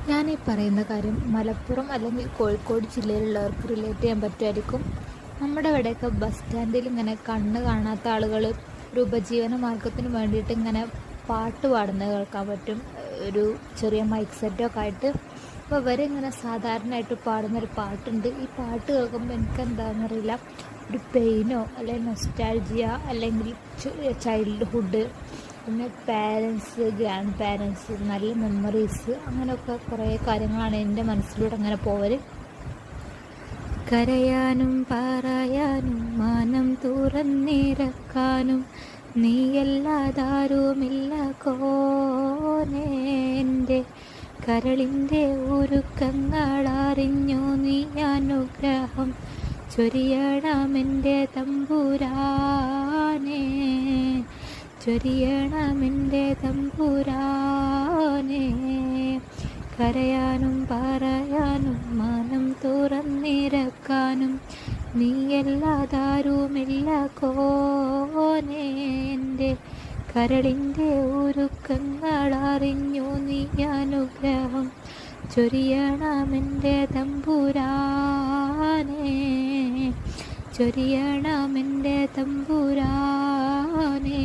ഞാനീ പറയുന്ന കാര്യം മലപ്പുറം അല്ലെങ്കിൽ കോഴിക്കോട് ജില്ലയിലുള്ളവർക്ക് റിലേറ്റ് ചെയ്യാൻ പറ്റുമായിരിക്കും. നമ്മുടെ ഇവിടെയൊക്കെ ബസ് സ്റ്റാൻഡിൽ ഇങ്ങനെ കണ്ണ് കാണാത്ത ആളുകൾ ഒരു ഉപജീവന മാർഗത്തിന് വേണ്ടിയിട്ട് ഇങ്ങനെ പാട്ട് പാടുന്നത് കേൾക്കാൻ പറ്റും. ഒരു ചെറിയ മൈക്ക് സെറ്റൊക്കെ ആയിട്ട്. അപ്പോൾ ഇവരിങ്ങനെ സാധാരണയായിട്ട് പാടുന്നൊരു പാട്ടുണ്ട്. ഈ പാട്ട് കേൾക്കുമ്പോൾ എനിക്കെന്താണെന്നറിയില്ല, ഒരു പെയിനോ അല്ലെങ്കിൽ നൊസ്റ്റാൾജിയ അല്ലെങ്കിൽ ചൈൽഡ്ഹുഡ്, പിന്നെ പാരൻസ്, ഗ്രാൻഡ് പാരൻസ്, നല്ല മെമ്മറീസ്, അങ്ങനെയൊക്കെ കുറേ കാര്യങ്ങളാണ് എൻ്റെ മനസ്സിലൂടെ അങ്ങനെ പോവൽ. കരയാനും പറയാനും മാനം തുറന്നിറക്കാനും നീയല്ലാതാരുമില്ല കോനേ, എൻ്റെ കരളിൻ്റെ ഉരുക്കങ്ങളറിഞ്ഞു നീ അനുഗ്രഹം ചൊരിയണമെൻ്റെ തമ്പുരാനേ, ചൊരിയണമെൻ്റെ തമ്പുരാനേ. കരയാനും പറയാനും മാനം തുറന്നിറക്കാനും നീയല്ലാതാരുമില്ല കോനേ, എൻ്റെ കരളിൻ്റെ ഉരുക്കങ്ങളറിഞ്ഞു നീ അനുഗ്രഹം ചൊരിയണമെൻ്റെ തമ്പുരാനേ, ചൊരിയണമെൻ്റെ തമ്പുരാനേ.